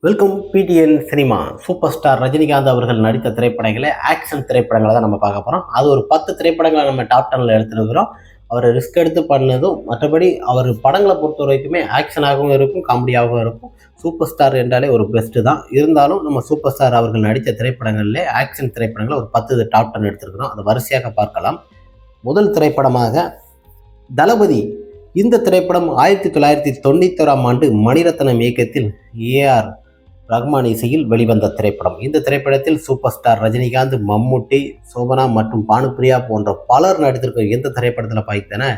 Welcome PTN cinema. Super star Rajinikanth அவர்கள் நடித்த திரைப்படங்களே action திரைப்படங்களை தான் நம்ம பார்க்க போகிறோம். அது ஒரு 10 திரைப்படங்களை நம்ம டாப் 10ல் எடுத்துருக்கிறோம். அவர் ரிஸ்க் எடுத்து பண்ணதும், மற்றபடி அவர் படங்களை பொறுத்த வரைக்குமே ஆக்ஷனாகவும் இருக்கும், காமெடியாகவும் இருக்கும். சூப்பர் ஸ்டார் என்றாலே ஒரு பெஸ்ட்டு தான். இருந்தாலும் நம்ம சூப்பர் ஸ்டார் அவர்கள் நடித்த திரைப்படங்களிலே ஆக்ஷன் திரைப்படங்களை ஒரு 10 டாப் 10 எடுத்துருக்கிறோம். அதை வரிசையாக பார்க்கலாம். முதல் திரைப்படமாக தளபதி. இந்த திரைப்படம் 1991ஆம் ஆண்டு மணிரத்னம் இயக்கத்தில் ஏஆர் ரஹ்மான் இசையில் வெளிவந்த திரைப்படம். இந்த திரைப்படத்தில் சூப்பர் ஸ்டார் ரஜினிகாந்த், மம்முட்டி, சோபனா மற்றும் பானுப்பிரியா போன்ற பலர் நடித்திருக்கும். இந்த திரைப்படத்தில் பார்த்தீங்கன்னா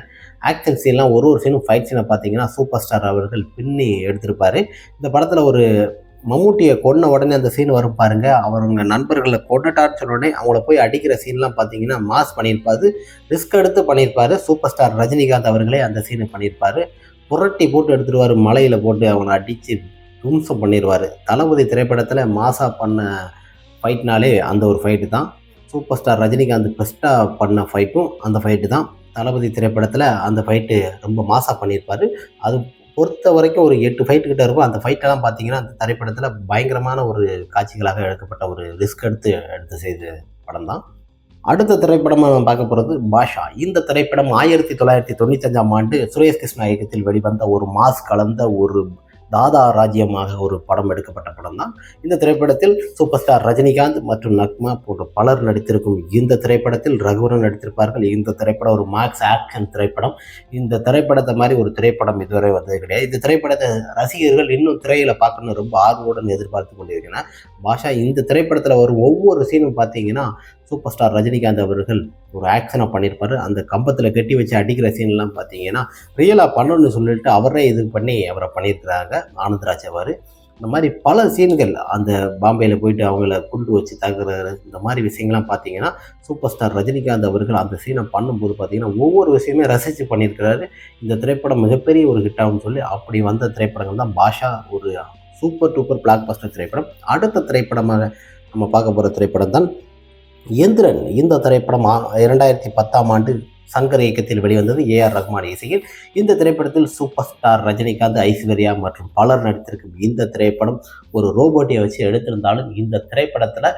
ஆக்ஷன் சீன்லாம் ஒரு சீனும் ஃபைட் சீனை பார்த்தீங்கன்னா சூப்பர் ஸ்டார் அவர்கள் பின்னி எடுத்திருப்பார். இந்த படத்தில் ஒரு மம்முட்டியை கொன்ன உடனே அந்த சீன் வரும் பாருங்க, அவங்க நண்பர்களை கொண்டுட்டான்னு சொன்ன உடனே அவங்கள போய் அடிக்கிற சீன்லாம் பார்த்தீங்கன்னா மாஸ் பண்ணியிருப்பாரு, ரிஸ்க் எடுத்து பண்ணியிருப்பாரு. சூப்பர் ஸ்டார் ரஜினிகாந்த் அவர்களே அந்த சீனை பண்ணியிருப்பாரு. புரட்டி போட்டு எடுத்துருவார், மலையில் போட்டு அவனை அடித்து தும்சம் பண்ணிடுவார். தளபதி திரைப்படத்தில் மாசா பண்ண ஃபைட்னாலே அந்த ஒரு ஃபைட்டு தான். சூப்பர் ஸ்டார் ரஜினிகாந்த் பெஸ்ட்டாக பண்ண ஃபைட்டும் அந்த ஃபைட்டு தான். தளபதி திரைப்படத்தில் அந்த ஃபைட்டு ரொம்ப மாசா பண்ணியிருப்பார். அது பொறுத்த வரைக்கும் ஒரு 8 ஃபைட்டு கிட்ட இருக்கும். அந்த ஃபைட்டெல்லாம் பார்த்தீங்கன்னா அந்த திரைப்படத்தில் பயங்கரமான ஒரு காட்சிகளாக எடுக்கப்பட்ட ஒரு ரிஸ்க் எடுத்து செய்த படம் தான். அடுத்த திரைப்படமாக நம்ம பார்க்க போகிறது பாஷா. இந்த திரைப்படம் 1995ஆம் ஆண்டு சுரேஷ் கிருஷ்ணா இயக்கத்தில் வெளிவந்த ஒரு மாஸ் கலந்த ஒரு தாதா ராஜ்யமாக ஒரு படம் எடுக்கப்பட்ட படம் தான். இந்த திரைப்படத்தில் சூப்பர் ஸ்டார் ரஜினிகாந்த் மற்றும் நக்மா போன்ற பலர் நடித்திருக்கும். இந்த திரைப்படத்தில் ரகுவரன் நடித்திருப்பார்கள். இந்த திரைப்படம் ஒரு மாக்ஸ் ஆக்ஷன் திரைப்படம். இந்த திரைப்படத்தை மாதிரி ஒரு திரைப்படம் இதுவரை வந்தது கிடையாது. இந்த திரைப்படத்தை ரசிகர்கள் இன்னும் திரையில பார்க்கணும் ரொம்ப ஆர்வமுடன் எதிர்பார்த்து கொண்டிருக்கிறார். பாஷா இந்த திரைப்படத்தில் வரும் ஒவ்வொரு சீனும் பார்த்தீங்கன்னா சூப்பர் ஸ்டார் ரஜினிகாந்த் அவர்கள் ஒரு ஆக்ஷனாக பண்ணியிருப்பார். அந்த கம்பத்தில் கட்டி வச்சு அடிக்கிற சீன்லாம் பார்த்தீங்கன்னா ரியலாக பண்ணணும்னு சொல்லிட்டு அவரே இது பண்ணி அவரை பண்ணியிருக்கிறாங்க ஆனந்த்ராஜ் அவர். இந்த மாதிரி பல சீன்கள் அந்த பாம்பேயில் போயிட்டு அவங்கள குண்டு வச்சு தகுறது, இந்த மாதிரி விஷயங்கள்லாம் பார்த்தீங்கன்னா சூப்பர் ஸ்டார் ரஜினிகாந்த் அவர்கள் அந்த சீனை பண்ணும்போது பார்த்தீங்கன்னா ஒவ்வொரு விஷயமே ரசித்து பண்ணியிருக்கிறாரு. இந்த திரைப்படம் மிகப்பெரிய ஒரு ஹிட்டாகும்னு சொல்லி அப்படி வந்த திரைப்படங்கள் தான் பாஷா. ஒரு சூப்பர் டூப்பர் பிளாக் பஸ்டர் திரைப்படம். அடுத்த திரைப்படமாக நம்ம பார்க்க போகிற திரைப்படம் தான் எந்திரன். இந்த திரைப்படம் 2010ஆம் ஆண்டு சங்கர் இயக்கத்தில் வெளிவந்தது. ஏஆர் ரஹ்மான் இசையில். இந்த திரைப்படத்தில் சூப்பர் ஸ்டார் ரஜினிகாந்த், ஐஸ்வர்யா மற்றும் பலர் நடித்திருக்கும். இந்த திரைப்படம் ஒரு ரோபோட்டியை வச்சு எடுத்திருந்தாலும் இந்த திரைப்படத்தில்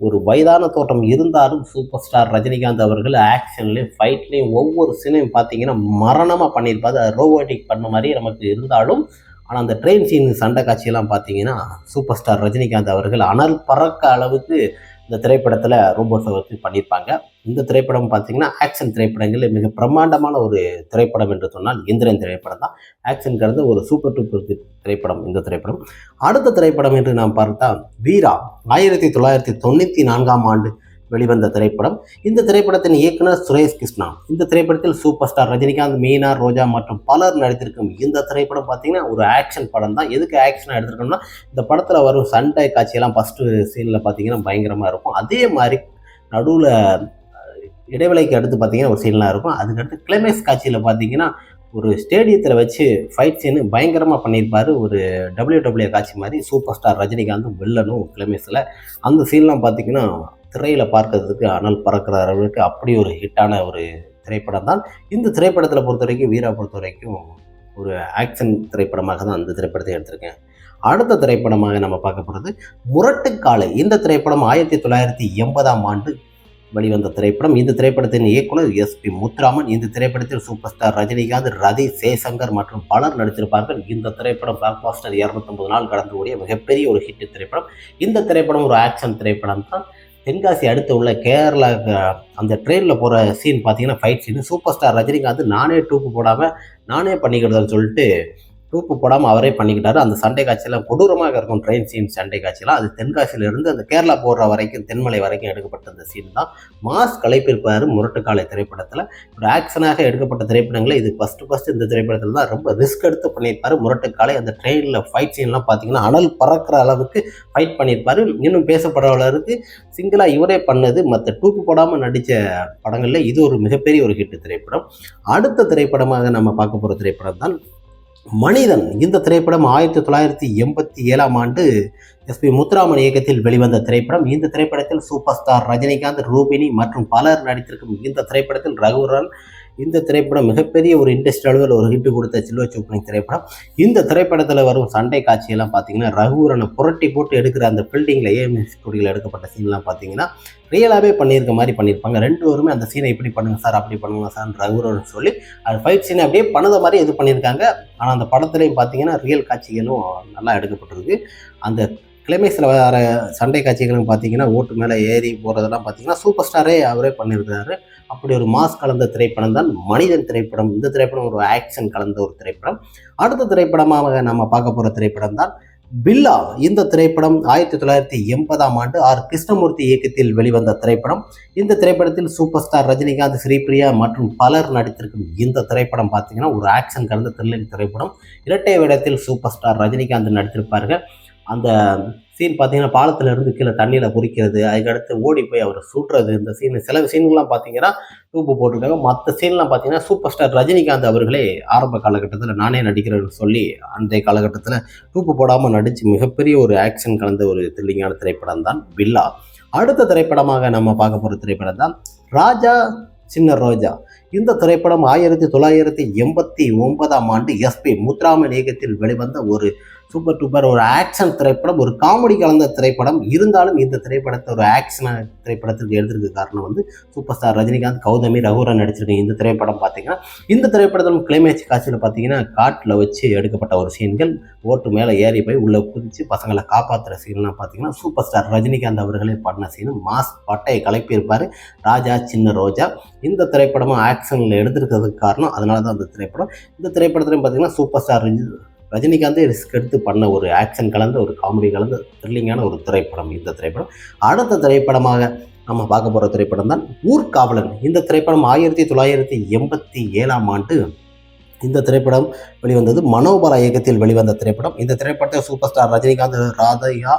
ஒரு வயதான தோற்றம் இருந்தாலும் சூப்பர் ஸ்டார் ரஜினிகாந்த் அவர்கள் ஆக்ஷன்லேயும் ஃபைட்லேயும் ஒவ்வொரு சீனையும் பார்த்தீங்கன்னா மரணமாக பண்ணியிருப்பாரு. அது ரோபோட்டிக் பண்ண மாதிரி நமக்கு இருந்தாலும், ஆனால் அந்த ட்ரெயின் சீன் சண்டை காட்சியெல்லாம் பார்த்தீங்கன்னா சூப்பர் ஸ்டார் ரஜினிகாந்த் அவர்கள் அனல் பறக்க அளவுக்கு இந்த திரைப்படத்தில் ரோபோட்ஸை வச்சு பண்ணியிருப்பாங்க. இந்த திரைப்படம் பார்த்தீங்கன்னா ஆக்ஷன் திரைப்படங்களில் மிக பிரம்மாண்டமான ஒரு திரைப்படம் என்று சொன்னால் எந்திரன் திரைப்படம் தான். ஆக்ஷன்கிறது ஒரு சூப்பர் டூப்பர் திரைப்படம் இந்த திரைப்படம். அடுத்த திரைப்படம் என்று நாம் பார்த்தா வீரா. 1994ஆம் ஆண்டு வெளிவந்த திரைப்படம். இந்த திரைப்படத்தின் இயக்குனர் சுரேஷ் கிருஷ்ணா. இந்த திரைப்படத்தில் சூப்பர் ஸ்டார் ரஜினிகாந்த், மீனா, ரோஜா மற்றும் பலர் நடித்திருக்கும். இந்த திரைப்படம் பார்த்தீங்கன்னா ஒரு ஆக்ஷன் படம் தான். எதுக்கு ஆக்ஷனாக எடுத்திருக்கோம்னா இந்த படத்தில் வரும் சண்டை காட்சியெல்லாம் ஃபஸ்ட்டு சீனில் பார்த்தீங்கன்னா பயங்கரமாக இருக்கும். அதே மாதிரி நடுவில் இடைவேளைக்கு அடுத்து பார்த்தீங்கன்னா ஒரு சீன்லாம் இருக்கும். அதுக்கடுத்து கிளைமேக்ஸ் காட்சியில் பார்த்தீங்கன்னா ஒரு ஸ்டேடியத்தில் வச்சு ஃபைட் சீனு பயங்கரமாக பண்ணியிருப்பார். ஒரு WWE காட்சி மாதிரி சூப்பர் ஸ்டார் ரஜினிகாந்தும் வில்லனும் கிளைமேக்ஸில் அந்த சீன்லாம் பார்த்தீங்கன்னா திரையில் பார்க்கறதுக்கு அனல் பறக்கிற அளவுக்கு அப்படி ஒரு ஹிட்டான ஒரு திரைப்படம் தான். இந்த திரைப்படத்தில் பொறுத்த வரைக்கும் வீரா பொறுத்த வரைக்கும் ஒரு ஆக்ஷன் திரைப்படமாக தான் அந்த திரைப்படத்தை எடுத்திருக்கேன். அடுத்த திரைப்படமாக நம்ம பார்க்க போகிறது முரட்டுக்காலை. இந்த திரைப்படம் 1980ஆம் ஆண்டு வெளிவந்த திரைப்படம். இந்த திரைப்படத்தின் இயக்குனர் SP முத்துராமன். இந்த திரைப்படத்தில் சூப்பர் ஸ்டார் ரஜினிகாந்த், ரதி சேசங்கர் மற்றும் பலர் நடித்திருப்பார்கள். இந்த திரைப்படம் பிளாக் பாஸ்டர் 250 நாள் கடந்து ஓடிய மிகப்பெரிய ஒரு ஹிட் திரைப்படம். இந்த திரைப்படம் ஒரு ஆக்ஷன் திரைப்படம் தான். தென்காசி அடுத்து உள்ள கேரளா அந்த ட்ரெயினில் போகிற சீன் பார்த்தீங்கன்னா fight scene. Super star Rajinikanth நானே டூப்பு போடாமல் நானே பண்ணிக்கிடுதுன்னு சொல்லிட்டு டூப்பு போடாமல் அவரே பண்ணிக்கிட்டாரு. அந்த சண்டை காட்சியெல்லாம் கொடூரமாக இருக்கும். ட்ரெயின் சீன் சண்டை காட்சியெல்லாம் அது தென்காசியிலிருந்து அந்த கேரளா போடுற வரைக்கும் தென்மலை வரைக்கும் எடுக்கப்பட்ட அந்த சீன் தான். மாஸ் கலைப்பிருப்பார் முரட்டுக்காலை திரைப்படத்தில். ஒரு ஆக்ஷனாக எடுக்கப்பட்ட திரைப்படங்களை இது ஃபஸ்ட்டு இந்த திரைப்படத்தில் தான் ரொம்ப ரிஸ்க் எடுத்து பண்ணியிருப்பார் முரட்டுக்காலை. அந்த ட்ரெயினில் ஃபைட் சீன்லாம் பார்த்தீங்கன்னா அனல் பறக்கிற அளவுக்கு ஃபைட் பண்ணியிருப்பார். இன்னும் பேசப்படுறவர்களுக்கு சிங்கிளாக இவரே பண்ணது மற்ற டூப்பு போடாமல் நடித்த படங்களில் இது ஒரு மிகப்பெரிய ஒரு ஹிட் திரைப்படம். அடுத்த திரைப்படமாக நம்ம பார்க்க போகிற திரைப்படம் தான் மனிதன். இந்த திரைப்படம் 1987ஆம் ஆண்டு SP முத்துராமன் இயக்கத்தில் வெளிவந்த திரைப்படம். இந்த திரைப்படத்தில் சூப்பர் ஸ்டார் ரஜினிகாந்த், ரூபினி மற்றும் பலர் நடித்திருக்கும். இந்த திரைப்படத்தில் ரகுவரன் இந்த திரைப்படம் மிகப்பெரிய ஒரு இண்டஸ்ட்ரி அளவில் ஒரு ஹிட் கொடுத்த சில்வர் சூப்பனிங் திரைப்படம். இந்த திரைப்படத்தில் வரும் சண்டை காட்சியெல்லாம் பார்த்தீங்கன்னா ரகுவரனை புரட்டி போட்டு எடுக்கிற அந்த பில்டிங்கில் ஏஎம்எஸ் ஸ்டுடியோவில் எடுக்கப்பட்ட சீன்லாம் பார்த்தீங்கன்னா ரியலாகவே பண்ணியிருக்க மாதிரி பண்ணியிருப்பாங்க. ரெண்டு பேருமே அந்த சீனை இப்படி பண்ணுங்க சார், அப்படி பண்ணுங்க சார் ரகுவரன் சொல்லி அது ஃபைட் சீனை அப்படியே பண்ணத மாதிரி இது பண்ணியிருக்காங்க. ஆனால் அந்த படத்துலையும் பார்த்தீங்கன்னா ரியல் காட்சிகளும் நல்லா எடுக்கப்பட்டிருக்கு. அந்த கிளைமேக்ஸில் வர சண்டை காட்சிகளும் பார்த்தீங்கன்னா ஓட்டு மேலே ஏறி போகிறதெல்லாம் பார்த்தீங்கன்னா சூப்பர் ஸ்டாரே அவரே பண்ணியிருக்கிறாரு. அப்படி ஒரு மாஸ் கலந்த திரைப்படம் தான் மனிதன் திரைப்படம். இந்த திரைப்படம் ஒரு ஆக்ஷன் கலந்த ஒரு திரைப்படம். அடுத்த திரைப்படமாக நம்ம பார்க்க போகிற திரைப்படம் தான் பில்லா. இந்த திரைப்படம் 1980ஆம் ஆண்டு ஆர் கிருஷ்ணமூர்த்தி இயக்கத்தில் வெளிவந்த திரைப்படம். இந்த திரைப்படத்தில் சூப்பர் ஸ்டார் ரஜினிகாந்த், ஸ்ரீபிரியா மற்றும் பலர் நடித்திருக்கும் இந்த திரைப்படம் பார்த்தீங்கன்னா ஒரு ஆக்ஷன் கலந்த த்ரில்லிங் திரைப்படம். இரட்டை வேடத்தில் சூப்பர் ஸ்டார் ரஜினிகாந்த் நடித்திருப்பார்கள். அந்த சீன் பார்த்தீங்கன்னா பாலத்திலிருந்து கீழே தண்ணியில் குறிக்கிறது, அதுக்கடுத்து ஓடி போய் அவர் சுடுறது, இந்த சீன் சில சீன்கள்லாம் பார்த்தீங்கன்னா டூப்பு போட்டிருக்காங்க. மற்ற சீன்லாம் பார்த்தீங்கன்னா சூப்பர் ஸ்டார் ரஜினிகாந்த் அவர்களே ஆரம்ப காலகட்டத்தில் நானே நடிக்கிறேன்னு சொல்லி அந்த காலகட்டத்தில் டூப்பு போடாமல் நடித்து மிகப்பெரிய ஒரு ஆக்ஷன் கலந்த ஒரு த்ரில்லிங்கான திரைப்படம் தான் பில்லா. அடுத்த திரைப்படமாக நம்ம பார்க்க போகிற திரைப்படம் தான் ராஜா சின்ன ரோஜா. இந்த திரைப்படம் 1989ஆம் ஆண்டு எஸ்பி முத்துராமன் இயக்கத்தில் வெளிவந்த ஒரு சூப்பர் டூப்பர் ஒரு ஆக்ஷன் திரைப்படம், ஒரு காமெடி கலந்த திரைப்படம். இருந்தாலும் இந்த திரைப்படத்தை ஒரு ஆக்ஷன் திரைப்படத்திற்கு எடுத்திருக்க காரணம் வந்து சூப்பர் ஸ்டார் ரஜினிகாந்த், கௌதமி, ரகுவரன் நடிச்சிருக்கேன். இந்த திரைப்படம் பார்த்தீங்கன்னா இந்த திரைப்படத்தில் கிளைமேக்ஸ் காட்சியில் பார்த்தீங்கன்னா காட்டில் வச்சு எடுக்கப்பட்ட ஒரு சீன்கள், ஓட்டு மேலே ஏறி போய் உள்ளே குதித்து பசங்களை காப்பாற்றுற சீன்லாம் பார்த்தீங்கன்னா சூப்பர் ஸ்டார் ரஜினிகாந்த் அவர்களே பண்ண சீனு. மாஸ் பட்டையை கலப்பியிருப்பார் ராஜா சின்ன ரோஜா. இந்த திரைப்படமும் ஆக்ஷனில் எடுத்திருக்கிறதுக்கு காரணம் அதனால தான் அந்த திரைப்படம். இந்த திரைப்படத்துலையும் பார்த்தீங்கன்னா சூப்பர் ஸ்டார் ரஜினிகாந்தே ரிஸ்க் எடுத்து பண்ண ஒரு ஆக்ஷன் கலந்த ஒரு காமெடி கலந்த த்ரில்லிங்கான ஒரு திரைப்படம் இந்த திரைப்படம். அடுத்த திரைப்படமாக நம்ம பார்க்க போகிற திரைப்படம் தான் ஊர்காவலன். இந்த திரைப்படம் 1987ஆம் ஆண்டு இந்த திரைப்படம் வெளிவந்தது. மனோபாலா இயக்கத்தில் வெளிவந்த திரைப்படம். இந்த திரைப்படத்தை சூப்பர் ஸ்டார் ரஜினிகாந்த், ராதையா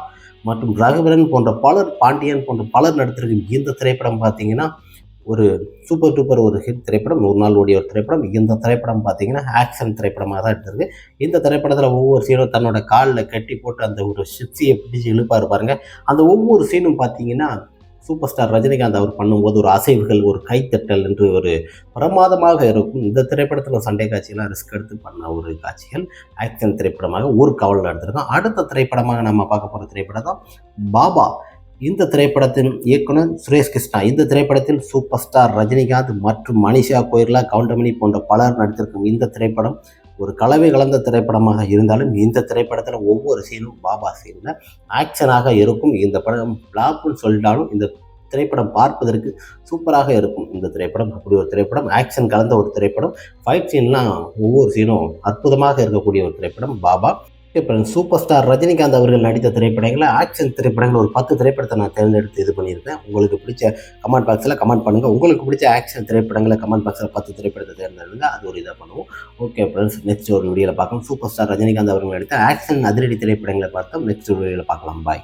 மற்றும் ரகுவரன் போன்ற பலர், பாண்டியன் போன்ற பலர் நடித்திருக்கும் இந்த திரைப்படம் பார்த்தீங்கன்னா ஒரு சூப்பர் டூப்பர் ஒரு ஹிட் திரைப்படம், 100 நாள் ஓடிய ஒரு திரைப்படம். இந்த திரைப்படம் பார்த்தீங்கன்னா ஆக்ஷன் திரைப்படமாக தான் எடுத்திருக்கு. இந்த திரைப்படத்தில் ஒவ்வொரு சீனும் தன்னோட காலில் கட்டி போட்டு அந்த ஒரு சிப்ஸியை பிடிச்சி இழுப்பாரு பாருங்க. அந்த ஒவ்வொரு சீனும் பார்த்தீங்கன்னா சூப்பர் ஸ்டார் ரஜினிகாந்த் அவர் பண்ணும்போது ஒரு அசைவுகள், ஒரு கைத்தட்டல் என்று ஒரு பிரமாதமாக இருக்கும். இந்த திரைப்படத்தில் சண்டை காட்சியெல்லாம் ரிஸ்க் எடுத்து பண்ண ஒரு காட்சிகள் ஆக்ஷன் திரைப்படமாக ஊர்காவலன் எடுத்திருக்கோம். அடுத்த திரைப்படமாக நம்ம பார்க்க போகிற திரைப்படம் தான் பாபா. இந்த திரைப்படத்தின் இயக்குனர் சுரேஷ் கிருஷ்ணா. இந்த திரைப்படத்தில் சூப்பர் ஸ்டார் ரஜினிகாந்த் மற்றும் மனிஷா கொய்ரலா, கவுண்டமணி போன்ற பலர் நடித்திருக்கும் இந்த திரைப்படம் ஒரு கலவை கலந்த திரைப்படமாக இருந்தாலும் இந்த திரைப்படத்தில் ஒவ்வொரு சீனும் பாபா சீனில் ஆக்ஷனாக இருக்கும். இந்த படம் பிளாப்னு சொல்லிட்டாலும் இந்த திரைப்படம் பார்ப்பதற்கு சூப்பராக இருக்கும். இந்த திரைப்படம் அப்படி ஒரு திரைப்படம், ஆக்ஷன் கலந்த ஒரு திரைப்படம். ஃபைட் சீன்லாம் ஒவ்வொரு சீனும் அற்புதமாக இருக்கக்கூடிய ஒரு திரைப்படம் பாபா. இப்போ சூப்பர் ஸ்டார் ரஜினிகாந்த் அவர்கள் நடித்த திரைப்படங்களை, ஆக்ஷன் திரைப்படங்கள் ஒரு 10 திரைப்படத்தை நான் தேர்ந்தெடுத்து இது பண்ணியிருக்கேன். உங்களுக்கு பிடிச்ச கமெண்ட் பாக்ஸில் கமெண்ட் பண்ணுங்கள். உங்களுக்கு பிடிச்ச ஆக்ஷன் திரைப்படங்களை கமெண்ட் பாக்ஸில் 10 திரைப்படத்தை தேர்ந்தெடுங்க. அது ஒரு இதாக பண்ணுவோம். ஓகே ஃப்ரெண்ட்ஸ், நெக்ஸ்ட் ஒரு வீடியோவில் பார்க்கலாம். சூப்பர் ஸ்டார் ரஜினிகாந்த் அவர்கள் நடித்த ஆக்ஷன் அதிரடி திரைப்படங்களை பார்த்தோம். நெக்ஸ்ட் ஒரு வீடியோவில் பார்க்கலாம். பாய்.